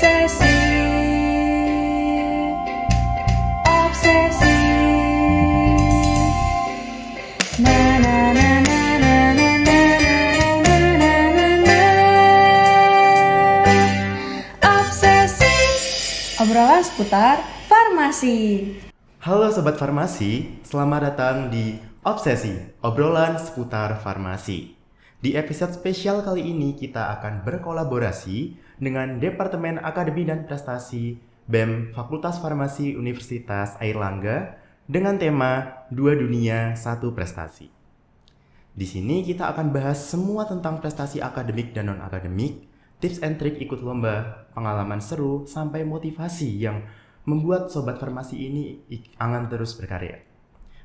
Obsesi, obsesi. Na na na na na na na na na na na. Obsesi. Obrolan seputar farmasi. Halo Sobat Farmasi, selamat datang di Obsesi, obrolan seputar farmasi. Di episode spesial kali ini kita akan berkolaborasi dengan Departemen Akademi dan Prestasi BEM Fakultas Farmasi Universitas Airlangga dengan tema Dua Dunia, Satu Prestasi. Di sini kita akan bahas semua tentang prestasi akademik dan non-akademik, tips and trik ikut lomba, pengalaman seru, sampai motivasi yang membuat Sobat Farmasi ini angan terus berkarya.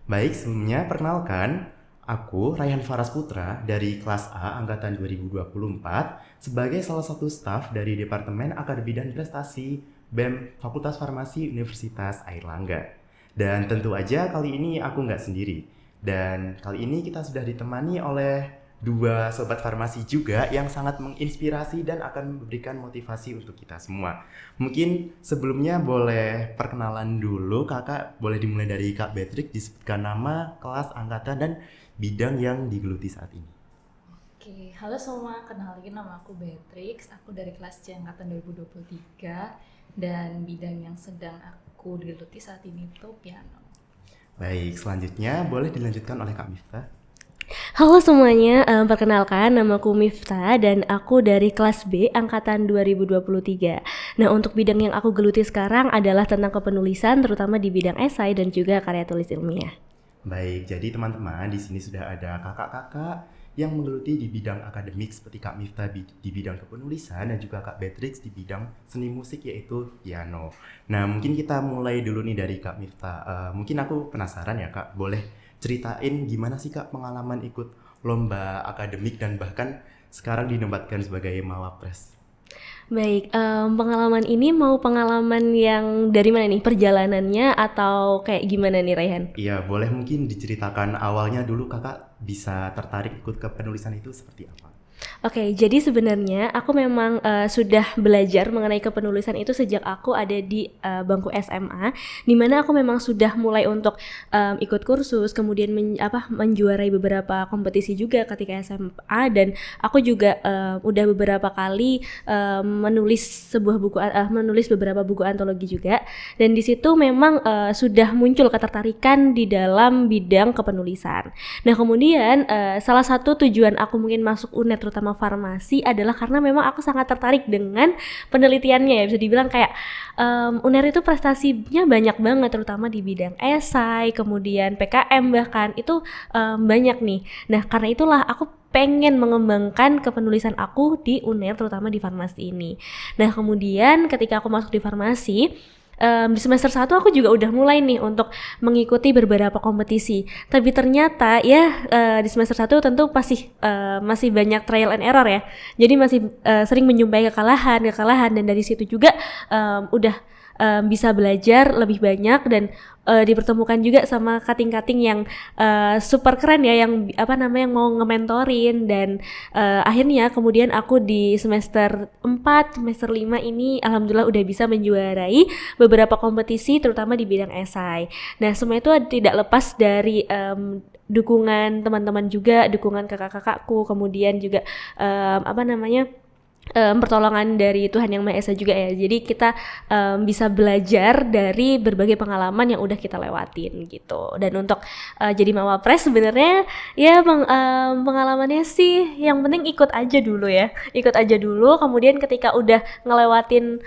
Baik, sebelumnya perkenalkan, aku Raihan Faras Putra dari kelas A angkatan 2024 sebagai salah satu staf dari Departemen Akademi dan Prestasi BEM Fakultas Farmasi Universitas Airlangga. Dan tentu aja kali ini aku nggak sendiri. Dan kali ini kita sudah ditemani oleh dua sobat farmasi juga yang sangat menginspirasi dan akan memberikan motivasi untuk kita semua. Mungkin sebelumnya boleh perkenalan dulu kakak, boleh dimulai dari Kak Beatrix, disebutkan nama, kelas, angkatan, dan bidang yang digeluti saat ini. Oke, halo semua, kenalin nama aku Beatrix, aku dari kelas C angkatan 2023 dan bidang yang sedang aku geluti saat ini itu piano. Baik, selanjutnya boleh dilanjutkan oleh Kak Miftah. Halo semuanya, perkenalkan namaku Miftah dan aku dari kelas B angkatan 2023. Nah, untuk bidang yang aku geluti sekarang adalah tentang kepenulisan, terutama di bidang esai dan juga karya tulis ilmiah. Baik, jadi teman-teman di sini sudah ada kakak-kakak yang menggeluti di bidang akademik seperti Kak Miftah di bidang kepenulisan dan juga Kak Beatrix di bidang seni musik yaitu piano. Nah, mungkin kita mulai dulu nih dari Kak Miftah. Mungkin aku penasaran ya Kak, boleh ceritain gimana sih Kak pengalaman ikut lomba akademik dan bahkan sekarang dinobatkan sebagai Mawapres? Baik, pengalaman ini mau pengalaman yang dari mana nih? Perjalanannya atau kayak gimana nih Raihan? Iya, boleh mungkin diceritakan awalnya dulu kakak bisa tertarik ikut ke penulisan itu seperti apa? Oke, jadi sebenarnya aku memang sudah belajar mengenai kepenulisan itu sejak aku ada di bangku SMA, di mana aku memang sudah mulai untuk ikut kursus, kemudian menjuarai beberapa kompetisi juga ketika SMA, dan aku juga udah beberapa kali menulis beberapa buku antologi juga, dan di situ memang sudah muncul ketertarikan di dalam bidang kepenulisan. Nah, kemudian salah satu tujuan aku mungkin masuk UNER terutama farmasi adalah karena memang aku sangat tertarik dengan penelitiannya, ya bisa dibilang kayak UNER itu prestasinya banyak banget terutama di bidang esai, kemudian PKM bahkan itu banyak nih. Nah, karena itulah aku pengen mengembangkan kepenulisan aku di UNER terutama di farmasi ini. Nah, kemudian ketika aku masuk di farmasi, di semester 1 aku juga udah mulai nih untuk mengikuti beberapa kompetisi. Tapi ternyata ya di semester 1 tentu masih banyak trial and error ya. Jadi masih sering menjumpai kekalahan dan dari situ juga udah bisa belajar lebih banyak dan dipertemukan juga sama kating-kating yang super keren ya, yang mau nge-mentorin, dan akhirnya kemudian aku di semester 4, semester 5 ini alhamdulillah udah bisa menjuarai beberapa kompetisi terutama di bidang esai. Nah, semua itu tidak lepas dari dukungan teman-teman juga, dukungan kakak-kakakku, kemudian juga pertolongan dari Tuhan Yang Maha Esa juga ya. Jadi kita bisa belajar dari berbagai pengalaman yang udah kita lewatin gitu. Dan untuk jadi Mawapres sebenarnya ya pengalamannya sih yang penting ikut aja dulu ya. Ikut aja dulu, kemudian ketika udah ngelewatin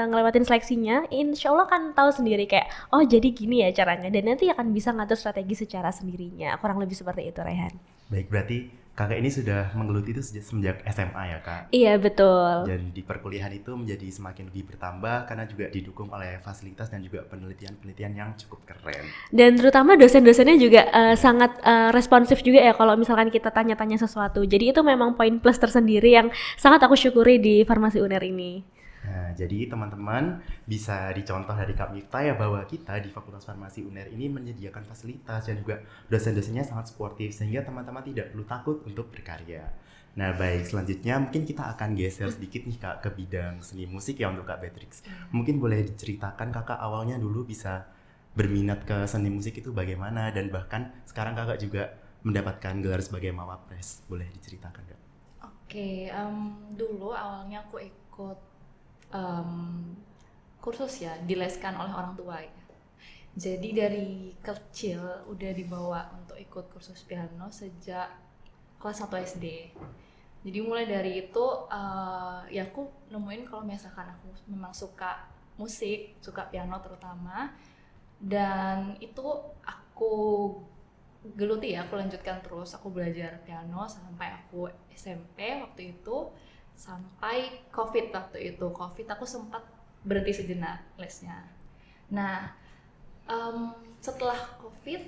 ngelewatin seleksinya, insya Allah kan tahu sendiri kayak oh jadi gini ya caranya, dan nanti akan bisa ngatur strategi secara sendirinya. Kurang lebih seperti itu, Raihan. Baik, berarti kakak ini sudah menggeluti itu semenjak SMA ya Kak? Iya, betul. Dan di perkuliahan itu menjadi semakin lebih bertambah karena juga didukung oleh fasilitas dan juga penelitian-penelitian yang cukup keren. Dan terutama dosen-dosennya juga sangat responsif juga ya kalau misalkan kita tanya-tanya sesuatu. Jadi itu memang poin plus tersendiri yang sangat aku syukuri di Farmasi UNER ini. Nah, jadi teman-teman bisa dicontoh dari Kak Miftah ya bahwa kita di Fakultas Farmasi UNER ini menyediakan fasilitas dan juga dosen-dosennya sangat suportif sehingga teman-teman tidak perlu takut untuk berkarya. Nah, baik, selanjutnya mungkin kita akan geser sedikit nih Kak ke bidang seni musik ya untuk Kak Beatrix. Mungkin boleh diceritakan Kakak awalnya dulu bisa berminat ke seni musik itu bagaimana, dan bahkan sekarang Kakak juga mendapatkan gelar sebagai Mawapres. Boleh diceritakan Kak? Oke, dulu awalnya aku ikut em, kursus ya, dileskan oleh orang tua ya. Jadi dari kecil udah dibawa untuk ikut kursus piano sejak kelas 1 SD. Jadi mulai dari itu ya aku nemuin kalau misalkan aku memang suka musik, suka piano terutama, dan itu aku geluti ya, aku lanjutkan terus, aku belajar piano sampai aku SMP waktu itu, sampai COVID waktu itu. COVID aku sempat berhenti sejenak lesnya. Nah, setelah COVID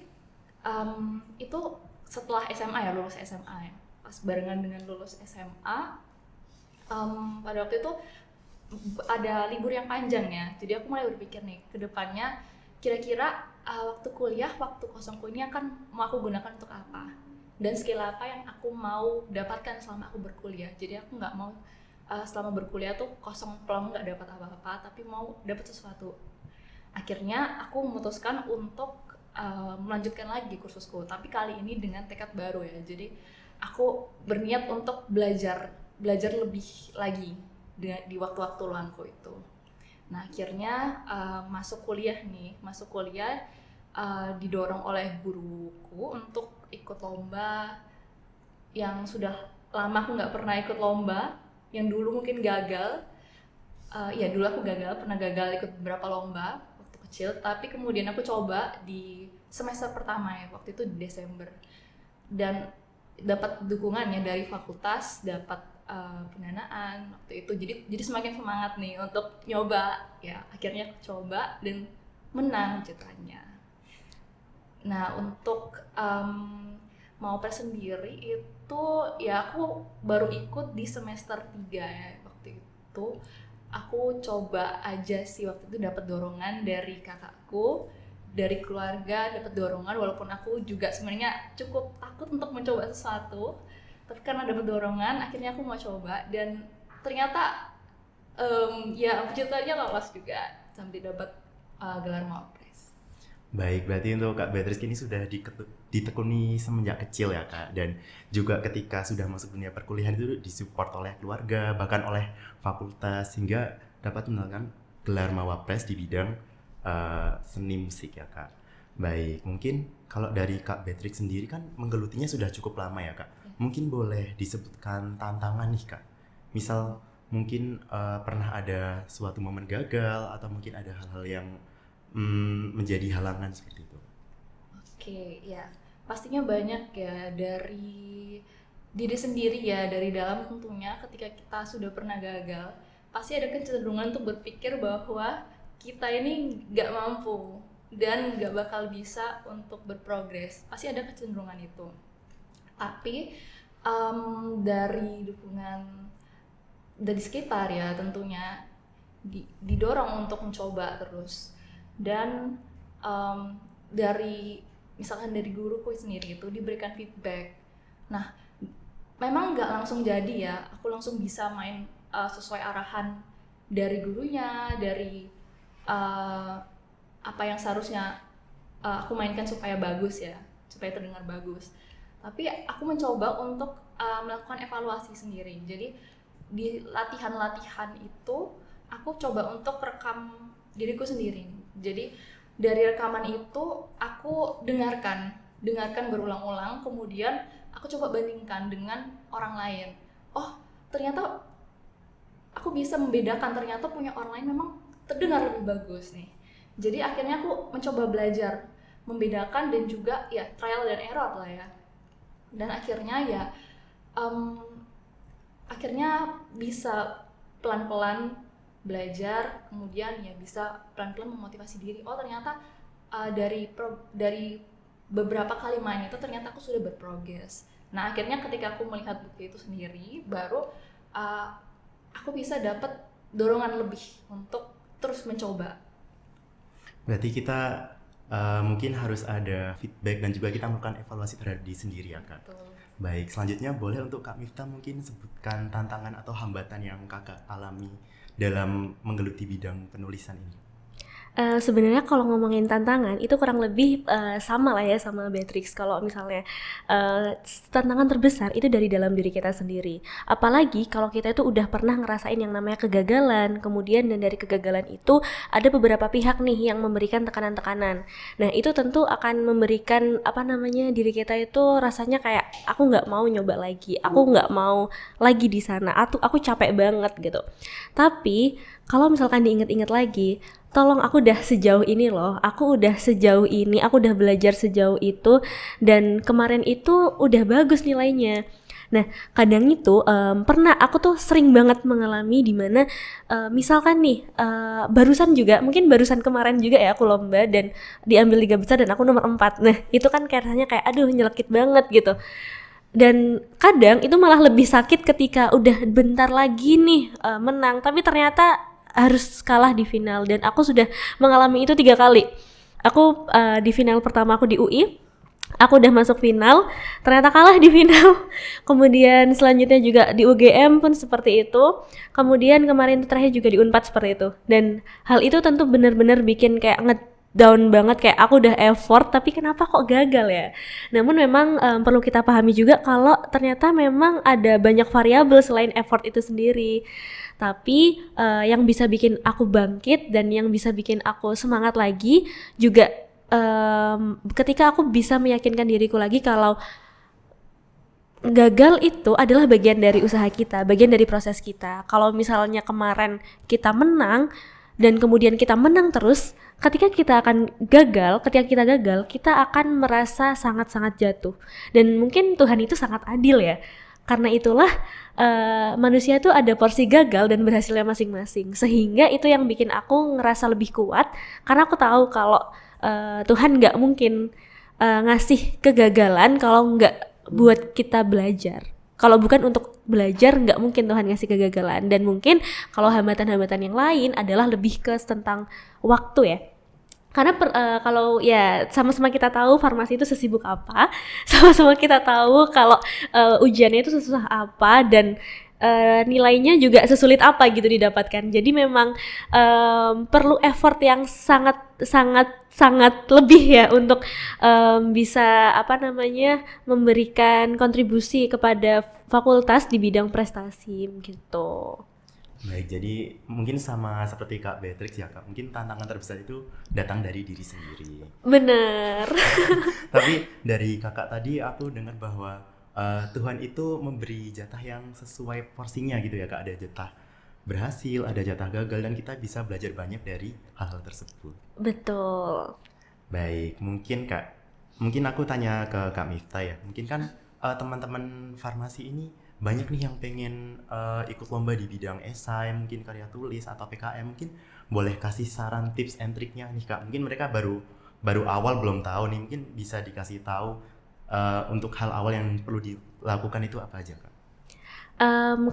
itu setelah SMA ya, lulus SMA ya, pas barengan dengan lulus SMA, pada waktu itu ada libur yang panjang ya, jadi aku mulai berpikir nih ke depannya kira-kira waktu kuliah, waktu kosongku ini akan mau aku gunakan untuk apa, dan skill apa yang aku mau dapatkan selama aku berkuliah. Jadi aku nggak mau selama berkuliah tuh kosong plong, nggak dapat apa-apa, tapi mau dapat sesuatu. Akhirnya aku memutuskan untuk melanjutkan lagi kursusku, tapi kali ini dengan tekad baru ya. Jadi aku berniat untuk belajar lebih lagi di waktu-waktu luangku itu. Nah, akhirnya masuk kuliah didorong oleh guruku untuk ikut lomba yang sudah lama aku nggak pernah ikut lomba, yang dulu mungkin gagal. Ya dulu aku pernah gagal ikut beberapa lomba waktu kecil, tapi kemudian aku coba di semester pertama ya, waktu itu di Desember, dan dapat dukungannya dari fakultas, dapat pendanaan waktu itu. Jadi semakin semangat nih untuk nyoba ya. Akhirnya aku coba dan menang ceritanya. Nah, untuk Mawapres sendiri itu ya aku baru ikut di semester 3 ya. Waktu itu aku coba aja sih, waktu itu dapat dorongan dari kakakku, dari keluarga, dapat dorongan, walaupun aku juga sebenarnya cukup takut untuk mencoba sesuatu, tapi karena dapat dorongan akhirnya aku mau coba, dan ternyata ya puji Tuhannya lolos juga sampai dapat gelar Mawapres. Baik, berarti untuk Kak Beatrix ini sudah ditekuni semenjak kecil ya Kak, dan juga ketika sudah masuk dunia perkuliahan itu disupport oleh keluarga, bahkan oleh fakultas, sehingga dapat mendapatkan gelar Mawapres di bidang seni musik ya Kak. Baik, mungkin kalau dari Kak Beatrix sendiri kan menggelutinya sudah cukup lama ya Kak. Mungkin boleh disebutkan tantangan nih Kak. Misal mungkin pernah ada suatu momen gagal, atau mungkin ada hal-hal yang menjadi halangan seperti itu. Oke, ya pastinya banyak ya, dari diri sendiri ya, dari dalam tentunya. Ketika kita sudah pernah gagal, pasti ada kecenderungan untuk berpikir bahwa kita ini nggak mampu dan nggak bakal bisa untuk berprogres. Pasti ada kecenderungan itu. Tapi dari dukungan dari sekitar ya tentunya, didorong untuk mencoba terus. Dan dari misalkan dari guruku sendiri itu diberikan feedback. Nah, memang nggak langsung jadi ya, aku langsung bisa main sesuai arahan dari gurunya, dari apa yang seharusnya aku mainkan supaya bagus ya, supaya terdengar bagus. Tapi aku mencoba untuk melakukan evaluasi sendiri. Jadi di latihan-latihan itu aku coba untuk rekam diriku sendiri. Jadi dari rekaman itu aku dengarkan berulang-ulang, kemudian aku coba bandingkan dengan orang lain. Oh, ternyata aku bisa membedakan, ternyata punya orang lain memang terdengar lebih bagus nih. Jadi akhirnya aku mencoba belajar membedakan, dan juga ya trial dan error lah ya. Dan akhirnya ya akhirnya bisa pelan-pelan belajar, kemudian ya bisa pelan-pelan memotivasi diri. Oh, ternyata dari beberapa kali main itu ternyata aku sudah berprogres. Nah, akhirnya ketika aku melihat bukti itu sendiri, baru aku bisa dapat dorongan lebih untuk terus mencoba. Berarti kita mungkin harus ada feedback dan juga kita melakukan evaluasi terhadap diri sendiri ya Kak. Betul. Baik, selanjutnya boleh untuk Kak Miftah mungkin sebutkan tantangan atau hambatan yang kakak alami dalam menggeluti bidang penulisan ini. Sebenarnya kalau ngomongin tantangan itu kurang lebih sama lah ya sama Beatrix. Kalau misalnya tantangan terbesar itu dari dalam diri kita sendiri. Apalagi kalau kita itu udah pernah ngerasain yang namanya kegagalan, kemudian dan dari kegagalan itu ada beberapa pihak nih yang memberikan tekanan-tekanan. Nah itu tentu akan memberikan diri kita itu rasanya kayak aku nggak mau nyoba lagi, aku nggak mau lagi di sana, aku capek banget gitu. Tapi kalau misalkan diinget-inget lagi, tolong aku udah sejauh ini loh, aku udah belajar sejauh itu, dan kemarin itu udah bagus nilainya. Nah kadang itu pernah aku tuh sering banget mengalami dimana misalkan nih mungkin barusan kemarin juga ya aku lomba dan diambil 3 besar dan aku nomor 4. Nah itu kan rasanya kayak aduh nyelekit banget gitu. Dan kadang itu malah lebih sakit ketika udah bentar lagi nih menang tapi ternyata harus kalah di final, dan aku sudah mengalami itu 3 kali. Aku di final pertama aku di UI, aku udah masuk final, ternyata kalah di final. Kemudian selanjutnya juga di UGM pun seperti itu. Kemudian kemarin terakhir juga di Unpad seperti itu. Dan hal itu tentu benar-benar bikin kayak down banget, kayak aku udah effort tapi kenapa kok gagal ya. Namun memang perlu kita pahami juga kalau ternyata memang ada banyak variabel selain effort itu sendiri. Tapi yang bisa bikin aku bangkit dan yang bisa bikin aku semangat lagi juga ketika aku bisa meyakinkan diriku lagi kalau gagal itu adalah bagian dari usaha kita, bagian dari proses kita. Kalau misalnya kemarin kita menang dan kemudian kita menang terus, ketika kita gagal, kita akan merasa sangat-sangat jatuh. Dan mungkin Tuhan itu sangat adil ya. Karena itulah manusia tuh ada porsi gagal dan berhasilnya masing-masing. Sehingga itu yang bikin aku ngerasa lebih kuat, karena aku tahu kalau Tuhan gak mungkin ngasih kegagalan kalau gak buat kita belajar. Kalau bukan untuk belajar, nggak mungkin Tuhan ngasih kegagalan. Dan mungkin kalau hambatan-hambatan yang lain adalah lebih ke tentang waktu ya. Karena kalau ya sama-sama kita tahu farmasi itu sesibuk apa, sama-sama kita tahu kalau ujiannya itu sesusah apa, dan nilainya juga sesulit apa gitu didapatkan. Jadi memang perlu effort yang sangat lebih ya untuk bisa memberikan kontribusi kepada fakultas di bidang prestasi gitu. Baik, jadi mungkin sama seperti Kak Beatrix ya Kak, mungkin tantangan terbesar itu datang dari diri sendiri. Bener. Tapi dari kakak tadi aku dengar bahwa Tuhan itu memberi jatah yang sesuai porsinya gitu ya Kak, ada jatah berhasil, ada jatah gagal, dan kita bisa belajar banyak dari hal-hal tersebut. Betul. Baik, mungkin aku tanya ke Kak Miftah ya, mungkin kan teman-teman farmasi ini banyak nih yang pengen ikut lomba di bidang esai, mungkin karya tulis atau PKM, mungkin boleh kasih saran tips and triknya nih Kak, mungkin mereka baru awal belum tahu nih, mungkin bisa dikasih tahu untuk hal awal yang perlu dilakukan itu apa aja Kak?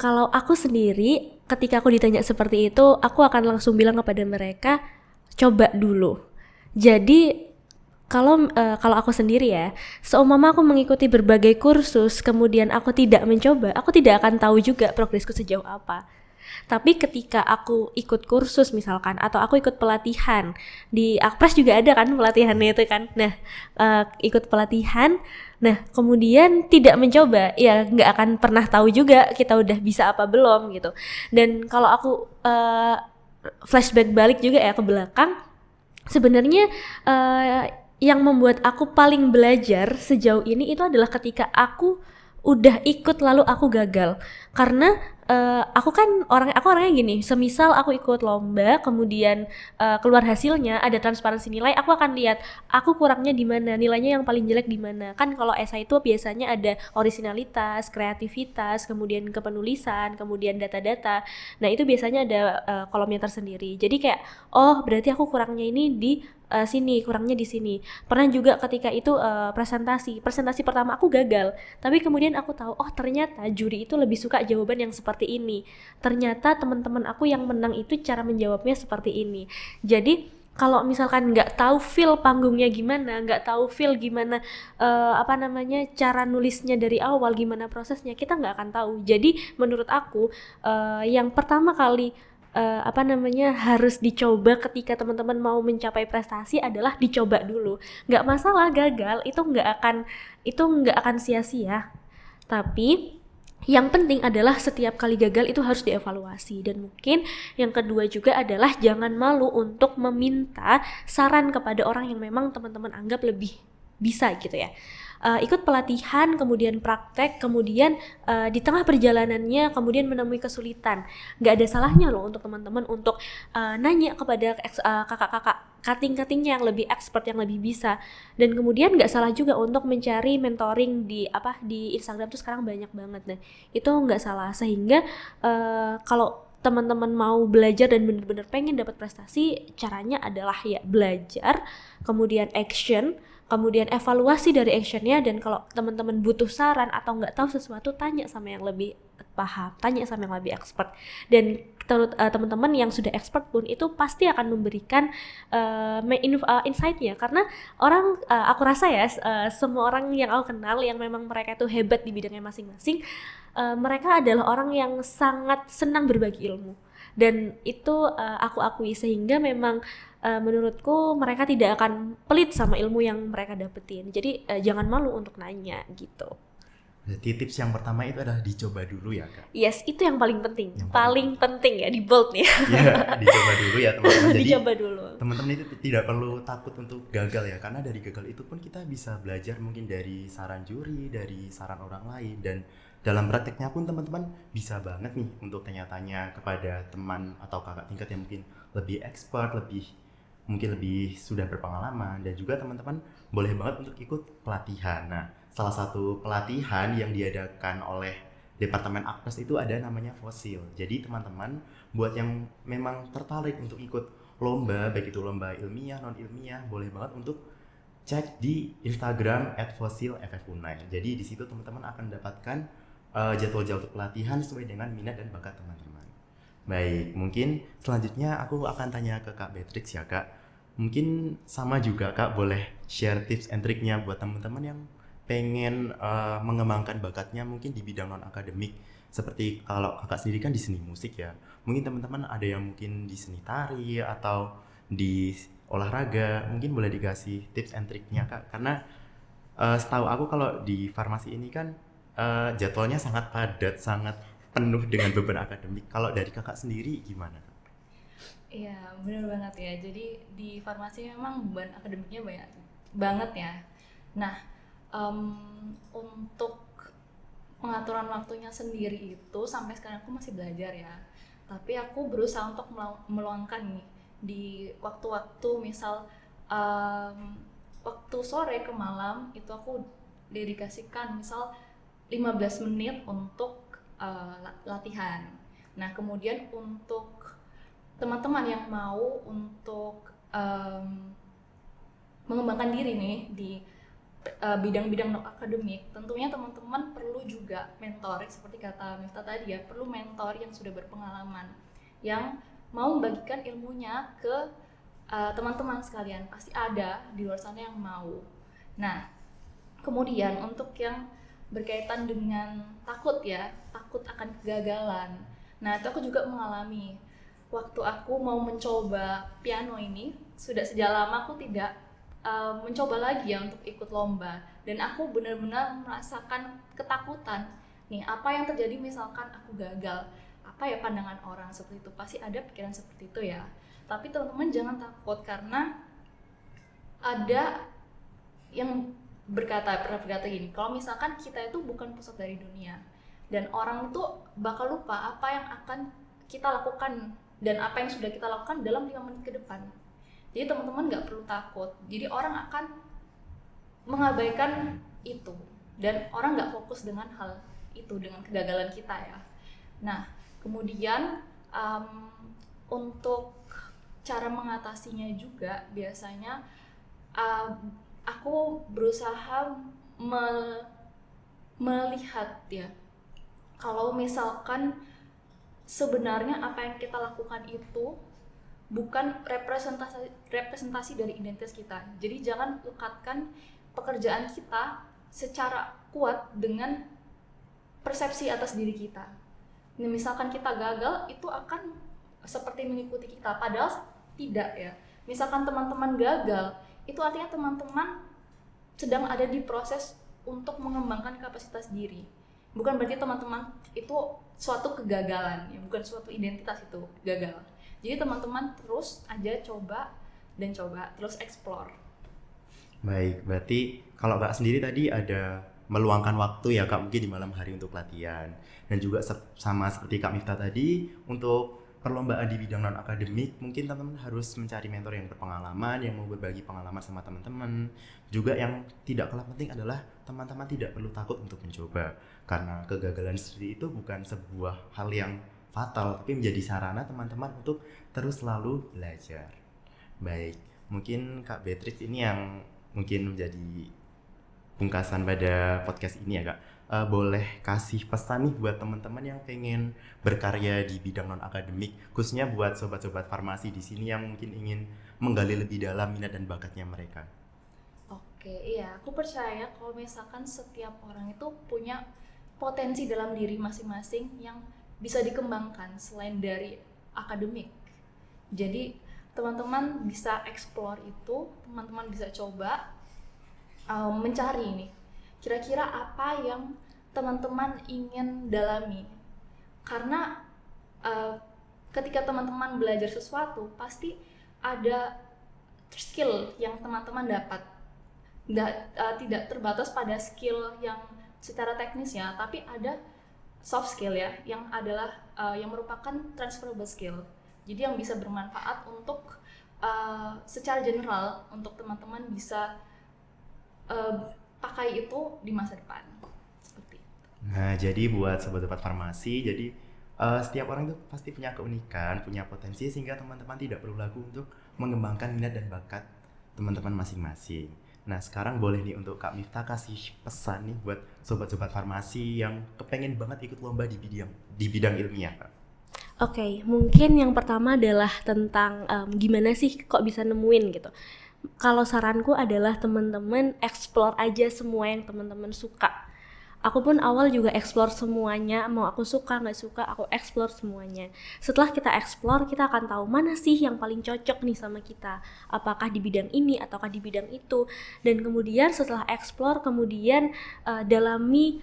Kalau aku sendiri ketika aku ditanya seperti itu, aku akan langsung bilang kepada mereka coba dulu. Jadi kalau aku sendiri ya, seumpama aku mengikuti berbagai kursus, kemudian aku tidak mencoba, aku tidak akan tahu juga progresku sejauh apa. Tapi ketika aku ikut kursus misalkan, atau aku ikut pelatihan, di Akpres juga ada kan pelatihannya itu kan. Nah, ikut pelatihan, nah kemudian tidak mencoba, ya nggak akan pernah tahu juga kita udah bisa apa belum gitu. Dan kalau aku flashback balik juga ya ke belakang, sebenarnya yang membuat aku paling belajar sejauh ini itu adalah ketika aku udah ikut lalu aku gagal. Karena aku orangnya gini, semisal aku ikut lomba kemudian keluar hasilnya ada transparansi nilai, aku akan lihat aku kurangnya di mana, nilainya yang paling jelek di mana. Kan kalau esai itu biasanya ada originalitas, kreativitas, kemudian kepenulisan, kemudian data-data. Nah, itu biasanya ada kolomnya tersendiri. Jadi kayak berarti aku kurangnya ini di sini, kurangnya di sini. Pernah juga ketika itu presentasi pertama aku gagal, tapi kemudian aku tahu ternyata juri itu lebih suka jawaban yang seperti ini. Ternyata teman-teman aku yang menang itu cara menjawabnya seperti ini. Jadi kalau misalkan nggak tahu feel panggungnya gimana, nggak tahu feel gimana cara nulisnya dari awal, gimana prosesnya, kita nggak akan tahu. Jadi menurut aku yang pertama kali harus dicoba ketika teman-teman mau mencapai prestasi adalah dicoba dulu. Nggak masalah gagal, itu nggak akan sia-sia. Tapi yang penting adalah setiap kali gagal itu harus dievaluasi. Dan mungkin yang kedua juga adalah jangan malu untuk meminta saran kepada orang yang memang teman-teman anggap lebih bisa gitu ya. Ikut pelatihan, kemudian praktek, kemudian di tengah perjalanannya kemudian menemui kesulitan. Nggak ada salahnya loh untuk teman-teman untuk nanya kepada kakak-kakak cutting-cuttingnya yang lebih expert, yang lebih bisa. Dan kemudian nggak salah juga untuk mencari mentoring di Instagram tuh sekarang banyak banget. Nah itu nggak salah, sehingga kalau teman-teman mau belajar dan benar-benar pengen dapat prestasi, caranya adalah ya belajar, kemudian action, kemudian evaluasi dari actionnya. Dan kalau teman-teman butuh saran atau nggak tahu sesuatu, tanya sama yang lebih paham, tanya sama yang lebih expert. Dan teman-teman yang sudah expert pun itu pasti akan memberikan insight-nya, karena aku rasa ya semua orang yang aku kenal yang memang mereka itu hebat di bidangnya masing-masing, mereka adalah orang yang sangat senang berbagi ilmu, dan itu aku akui. Sehingga memang menurutku mereka tidak akan pelit sama ilmu yang mereka dapetin. Jadi jangan malu untuk nanya gitu. Jadi tips yang pertama itu adalah dicoba dulu ya Kak. Yes, itu yang paling penting. Yang paling penting ya, di bold nih. Iya, dicoba dulu ya teman-teman. Jadi Dicoba dulu. teman-teman itu tidak perlu takut untuk gagal ya, karena dari gagal itu pun kita bisa belajar mungkin dari saran juri, dari saran orang lain, dan dalam prakteknya pun teman-teman bisa banget nih untuk tanya-tanya kepada teman atau kakak tingkat yang mungkin lebih expert, mungkin lebih sudah berpengalaman. Dan juga teman-teman boleh banget untuk ikut pelatihan. Nah, salah satu pelatihan yang diadakan oleh Departemen Akpres itu ada namanya Fosil. Jadi teman-teman buat yang memang tertarik untuk ikut lomba, baik itu lomba ilmiah, non ilmiah, boleh banget untuk cek di Instagram @fosilFFUNAI. Jadi di situ teman-teman akan mendapatkan jadwal-jadwal pelatihan sesuai dengan minat dan bakat teman-teman. Baik, mungkin selanjutnya aku akan tanya ke Kak Beatrix ya Kak. Mungkin sama juga Kak, boleh share tips and triknya buat teman-teman yang pengen mengembangkan bakatnya mungkin di bidang non akademik. Seperti kalau kakak sendiri kan di seni musik ya, mungkin teman-teman ada yang mungkin di seni tari atau di olahraga, mungkin boleh dikasih tips and triknya Kak. Karena setahu aku kalau di farmasi ini kan jadwalnya sangat padat, sangat penuh dengan beban akademik. Kalau dari kakak sendiri gimana Kak? Iya, benar banget ya. Jadi di farmasi memang beban akademiknya banyak banget ya. Nah, untuk pengaturan waktunya sendiri itu sampai sekarang aku masih belajar ya. Tapi aku berusaha untuk meluangkan nih di waktu-waktu, misal waktu sore ke malam itu aku dedikasikan misal 15 menit untuk latihan. Nah, kemudian untuk teman-teman yang mau untuk mengembangkan diri nih di bidang-bidang non akademik, tentunya teman-teman perlu juga mentor, seperti kata Miftah tadi ya, perlu mentor yang sudah berpengalaman, yang mau membagikan ilmunya ke teman-teman sekalian. Pasti ada di luar sana yang mau. Nah, kemudian untuk yang berkaitan dengan takut ya, takut akan kegagalan. Nah, itu aku juga mengalami. Waktu aku mau mencoba piano ini, sudah sejak lama aku tidak mencoba lagi ya untuk ikut lomba, dan aku benar-benar merasakan ketakutan nih, apa yang terjadi misalkan aku gagal, apa ya pandangan orang, seperti itu. Pasti ada pikiran seperti itu ya. Tapi teman-teman jangan takut, karena ada yang pernah berkata gini, kalau misalkan kita itu bukan pusat dari dunia, dan orang itu bakal lupa apa yang akan kita lakukan dan apa yang sudah kita lakukan dalam 5 menit ke depan. Jadi teman-teman nggak perlu takut. Jadi orang akan mengabaikan itu, dan orang nggak fokus dengan hal itu, dengan kegagalan kita ya. Nah, kemudian untuk cara mengatasinya juga biasanya aku berusaha melihat ya, kalau misalkan sebenarnya apa yang kita lakukan itu bukan representasi dari identitas kita. Jadi jangan lekatkan pekerjaan kita secara kuat dengan persepsi atas diri kita. Nah, misalkan kita gagal, itu akan seperti mengikuti kita, padahal tidak ya. Misalkan teman-teman gagal, itu artinya teman-teman sedang ada di proses untuk mengembangkan kapasitas diri. Bukan berarti teman-teman itu suatu kegagalan, ya, bukan suatu identitas itu gagal. Jadi teman-teman terus aja coba dan coba, terus explore. Baik, berarti kalau Kak sendiri tadi ada meluangkan waktu ya Kak mungkin di malam hari untuk latihan. Dan juga sama seperti Kak Miftah tadi, untuk perlombaan di bidang non-akademik mungkin teman-teman harus mencari mentor yang berpengalaman, yang mau berbagi pengalaman sama teman-teman. Juga yang tidak kalah penting adalah teman-teman tidak perlu takut untuk mencoba. Karena kegagalan sendiri itu bukan sebuah hal yang fatal, tapi menjadi sarana teman-teman untuk terus selalu belajar. Baik, mungkin Kak Beatrix ini yang mungkin menjadi pungkasan pada podcast ini ya Kak. Boleh kasih pesan nih buat teman-teman yang pengen berkarya di bidang non-akademik, khususnya buat sobat-sobat farmasi di sini yang mungkin ingin menggali lebih dalam minat dan bakatnya mereka. Oke, iya, aku percaya kalau misalkan setiap orang itu punya potensi dalam diri masing-masing yang bisa dikembangkan selain dari akademik. Jadi teman-teman bisa explore itu, teman-teman bisa coba mencari nih, kira-kira apa yang teman-teman ingin dalami. Karena ketika teman-teman belajar sesuatu, pasti ada skill yang teman-teman dapat. Tidak terbatas pada skill yang secara teknis ya, tapi ada soft skill ya, yang adalah yang merupakan transferable skill. Jadi yang bisa bermanfaat untuk secara general untuk teman-teman bisa pakai itu di masa depan. Seperti itu. Nah, jadi buat sobat-sobat farmasi, jadi setiap orang itu pasti punya keunikan, punya potensi, sehingga teman-teman tidak perlu ragu untuk mengembangkan minat dan bakat teman-teman masing-masing. Nah, sekarang boleh nih untuk Kak Miftah kasih pesan nih buat sobat-sobat farmasi yang kepengen banget ikut lomba di bidang ilmiah, Kak. Oke, mungkin yang pertama adalah tentang gimana sih kok bisa nemuin gitu. Kalau saranku adalah teman-teman explore aja semua yang teman-teman suka. Aku pun awal juga explore semuanya, mau aku suka nggak suka, aku explore semuanya. Setelah kita explore, kita akan tahu mana sih yang paling cocok nih sama kita. Apakah di bidang ini ataukah di bidang itu. Dan kemudian setelah explore, kemudian dalami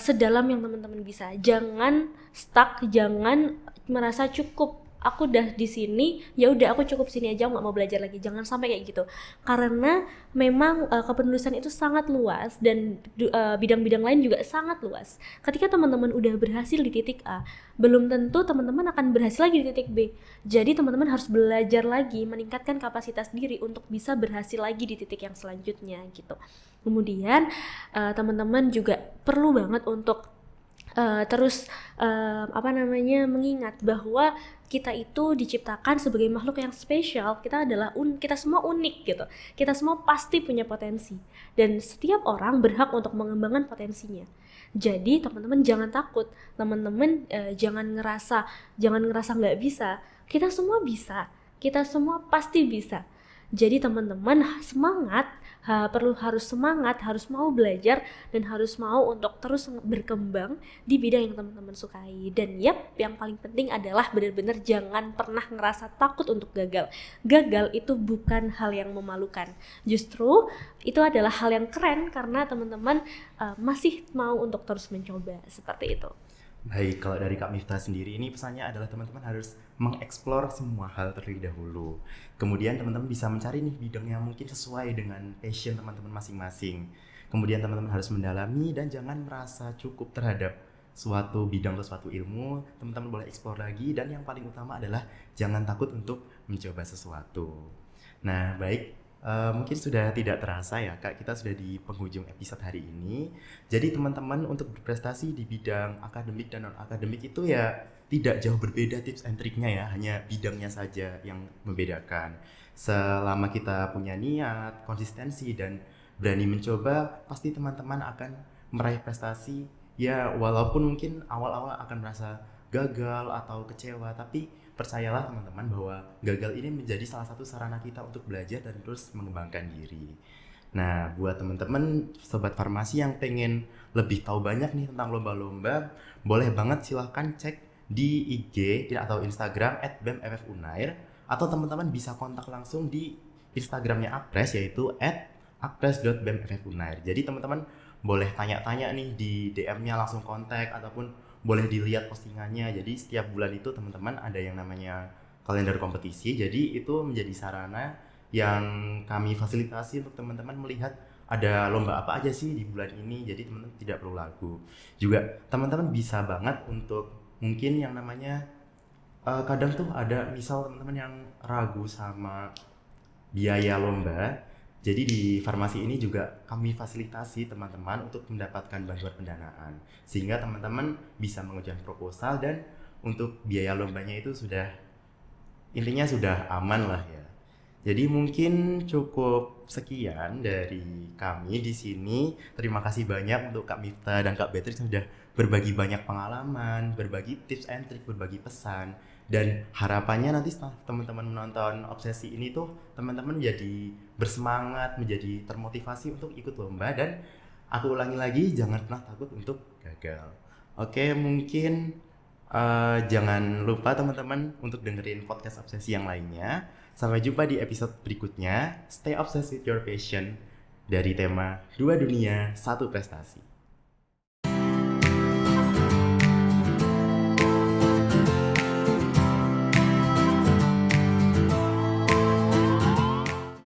sedalam yang teman-teman bisa. Jangan stuck, jangan merasa cukup. Aku udah di sini, ya udah aku cukup sini aja, nggak mau belajar lagi. Jangan sampai kayak gitu. Karena memang kepenulisan itu sangat luas dan bidang-bidang lain juga sangat luas. Ketika teman-teman udah berhasil di titik A, belum tentu teman-teman akan berhasil lagi di titik B. Jadi teman-teman harus belajar lagi, meningkatkan kapasitas diri untuk bisa berhasil lagi di titik yang selanjutnya gitu. Kemudian teman-teman juga perlu banget untuk terus mengingat bahwa kita itu diciptakan sebagai makhluk yang spesial. Kita adalah kita semua unik gitu. Kita semua pasti punya potensi dan setiap orang berhak untuk mengembangkan potensinya. Jadi teman-teman jangan takut, teman-teman jangan ngerasa nggak bisa. Kita semua bisa, kita semua pasti bisa. Jadi teman-teman harus semangat, harus mau belajar dan harus mau untuk terus berkembang di bidang yang teman-teman sukai. Dan yang paling penting adalah benar-benar jangan pernah ngerasa takut untuk gagal. Gagal itu bukan hal yang memalukan. Justru itu adalah hal yang keren karena teman-teman masih mau untuk terus mencoba, seperti itu. Baik, kalau dari Kak Miftah sendiri ini pesannya adalah teman-teman harus mengeksplor semua hal terlebih dahulu. Kemudian teman-teman bisa mencari nih bidang yang mungkin sesuai dengan passion teman-teman masing-masing. Kemudian teman-teman harus mendalami dan jangan merasa cukup terhadap suatu bidang atau suatu ilmu. Teman-teman boleh eksplor lagi dan yang paling utama adalah jangan takut untuk mencoba sesuatu. Nah, baik. Mungkin sudah tidak terasa ya Kak, kita sudah di penghujung episode hari ini. Jadi teman-teman untuk berprestasi di bidang akademik dan non-akademik itu ya tidak jauh berbeda tips and triknya ya, hanya bidangnya saja yang membedakan. Selama kita punya niat, konsistensi dan berani mencoba, pasti teman-teman akan meraih prestasi. Ya walaupun mungkin awal-awal akan merasa gagal atau kecewa, tapi percayalah teman-teman bahwa gagal ini menjadi salah satu sarana kita untuk belajar dan terus mengembangkan diri. Nah, buat teman-teman sobat farmasi yang pengen lebih tahu banyak nih tentang lomba-lomba, boleh banget silahkan cek di IG atau Instagram @bemffunair, atau teman-teman bisa kontak langsung di Instagramnya Apres, yaitu @apres.bemffunair. Jadi teman-teman boleh tanya-tanya nih di DM-nya, langsung kontak, ataupun boleh dilihat postingannya. Jadi setiap bulan itu teman-teman ada yang namanya kalender kompetisi. Jadi itu menjadi sarana yang kami fasilitasi untuk teman-teman melihat ada lomba apa aja sih di bulan ini. Jadi teman-teman tidak perlu ragu. Juga teman-teman bisa banget untuk mungkin yang namanya kadang tuh ada misal teman-teman yang ragu sama biaya lomba. Jadi di farmasi ini juga kami fasilitasi teman-teman untuk mendapatkan bantuan pendanaan, sehingga teman-teman bisa mengajukan proposal, dan untuk biaya lombanya itu intinya sudah aman lah ya. Jadi mungkin cukup sekian dari kami di sini. Terima kasih banyak untuk Kak Mifta dan Kak Beatrix yang sudah berbagi banyak pengalaman, berbagi tips and trik, berbagi pesan. Dan harapannya nanti setelah teman-teman menonton Obsesi ini tuh teman-teman menjadi bersemangat, menjadi termotivasi untuk ikut lomba, dan aku ulangi lagi, jangan pernah takut untuk gagal. Oke, mungkin jangan lupa teman-teman untuk dengerin podcast Obsesi yang lainnya. Sampai jumpa di episode berikutnya. Stay obsessed with your passion dari tema 2 dunia 1 prestasi.